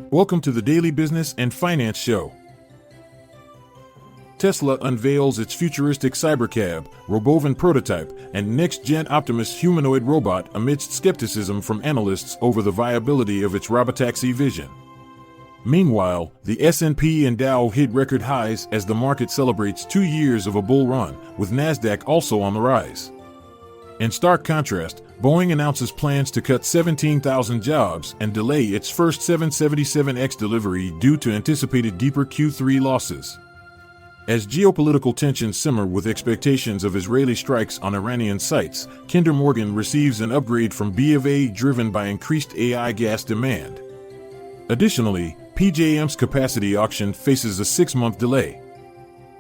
Welcome to the Daily Business and Finance Show. Tesla unveils its futuristic Cybercab, Robovan prototype, and next-gen Optimus humanoid robot amidst skepticism from analysts over the viability of its robotaxi vision. Meanwhile, the S&P and Dow hit record highs as the market celebrates 2 years of a bull run, with Nasdaq also on the rise. In stark contrast, Boeing announces plans to cut 17,000 jobs and delay its first 777X delivery due to anticipated deeper Q3 losses. As geopolitical tensions simmer with expectations of Israeli strikes on Iranian sites, Kinder Morgan receives an upgrade from BofA driven by increased AI gas demand. Additionally, PJM's capacity auction faces a 6-month delay.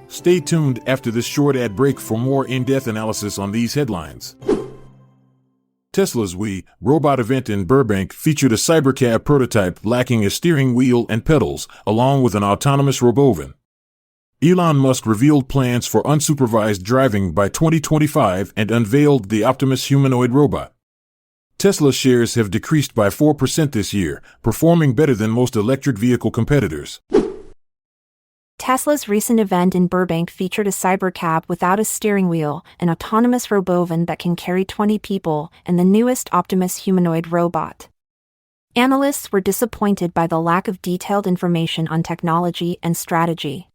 Stay tuned after this short ad break for more in-depth analysis on these headlines. Tesla's We Robot event in Burbank featured a Cybercab prototype lacking a steering wheel and pedals, along with an autonomous Robovan. Elon Musk revealed plans for unsupervised driving by 2025 and unveiled the Optimus humanoid robot. Tesla shares have decreased by 4% this year, performing better than most electric vehicle competitors. Tesla's recent event in Burbank featured a Cybercab without a steering wheel, an autonomous Robovan that can carry 20 people, and the newest Optimus humanoid robot. Analysts were disappointed by the lack of detailed information on technology and strategy.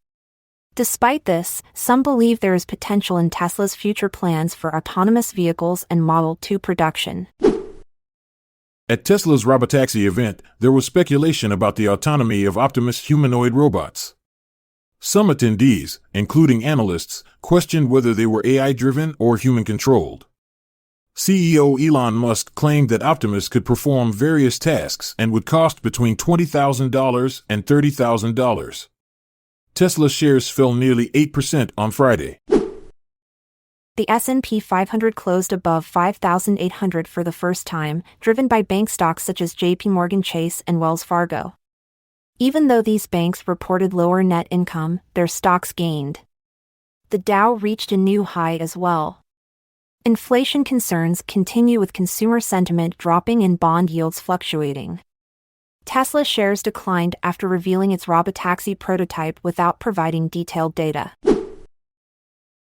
Despite this, some believe there is potential in Tesla's future plans for autonomous vehicles and Model 2 production. At Tesla's robotaxi event, there was speculation about the autonomy of Optimus humanoid robots. Some attendees, including analysts, questioned whether they were AI-driven or human-controlled. CEO Elon Musk claimed that Optimus could perform various tasks and would cost between $20,000 and $30,000. Tesla shares fell nearly 8% on Friday. The S&P 500 closed above 5,800 for the first time, driven by bank stocks such as JPMorgan Chase and Wells Fargo. Even though these banks reported lower net income, their stocks gained. The Dow reached a new high as well. Inflation concerns continue with consumer sentiment dropping and bond yields fluctuating. Tesla shares declined after revealing its robotaxi prototype without providing detailed data.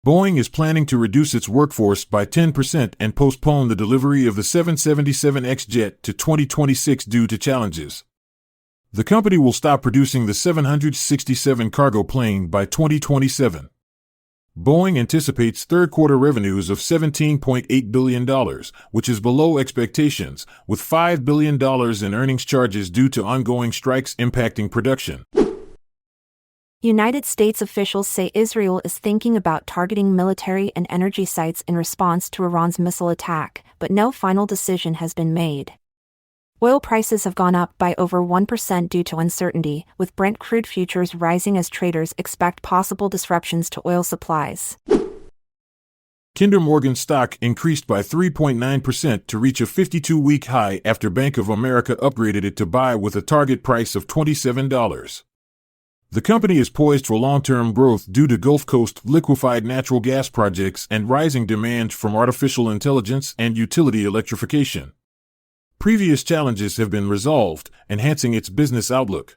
Boeing is planning to reduce its workforce by 10% and postpone the delivery of the 777X jet to 2026 due to challenges. The company will stop producing the 767 cargo plane by 2027. Boeing anticipates third-quarter revenues of $17.8 billion, which is below expectations, with $5 billion in earnings charges due to ongoing strikes impacting production. United States officials say Israel is thinking about targeting military and energy sites in response to Iran's missile attack, but no final decision has been made. Oil prices have gone up by over 1% due to uncertainty, with Brent crude futures rising as traders expect possible disruptions to oil supplies. Kinder Morgan stock increased by 3.9% to reach a 52-week high after Bank of America upgraded it to buy with a target price of $27. The company is poised for long-term growth due to Gulf Coast liquefied natural gas projects and rising demand from artificial intelligence and utility electrification. Previous challenges have been resolved, enhancing its business outlook.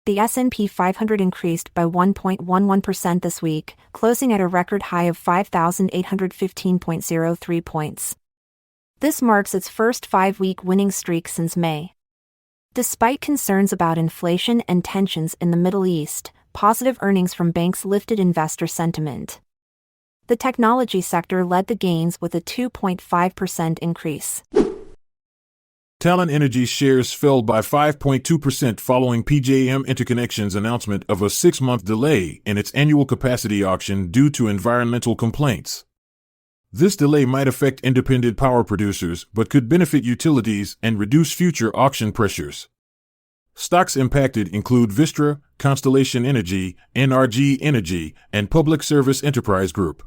The S&P 500 increased by 1.11% this week, closing at a record high of 5,815.03 points. This marks its first 5-week winning streak since May. Despite concerns about inflation and tensions in the Middle East, positive earnings from banks lifted investor sentiment. The technology sector led the gains with a 2.5% increase. Talon Energy's shares fell by 5.2% following PJM Interconnection's announcement of a 6-month delay in its annual capacity auction due to environmental complaints. This delay might affect independent power producers but could benefit utilities and reduce future auction pressures. Stocks impacted include Vistra, Constellation Energy, NRG Energy, and Public Service Enterprise Group.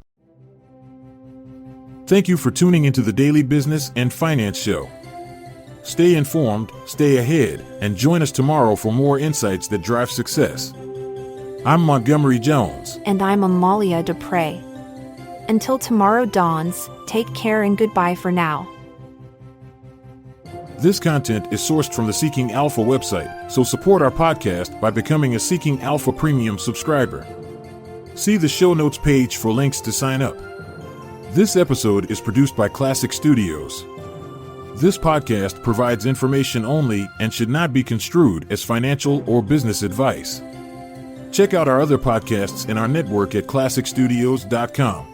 Thank you for tuning into the Daily Business and Finance Show. Stay informed, stay ahead, and join us tomorrow for more insights that drive success. I'm Montgomery Jones. And I'm Amalia Dupre. Until tomorrow dawns, take care and goodbye for now. This content is sourced from the Seeking Alpha website, so support our podcast by becoming a Seeking Alpha Premium subscriber. See the show notes page for links to sign up. This episode is produced by Classic Studios. This podcast provides information only and should not be construed as financial or business advice. Check out our other podcasts in our network at classicstudios.com.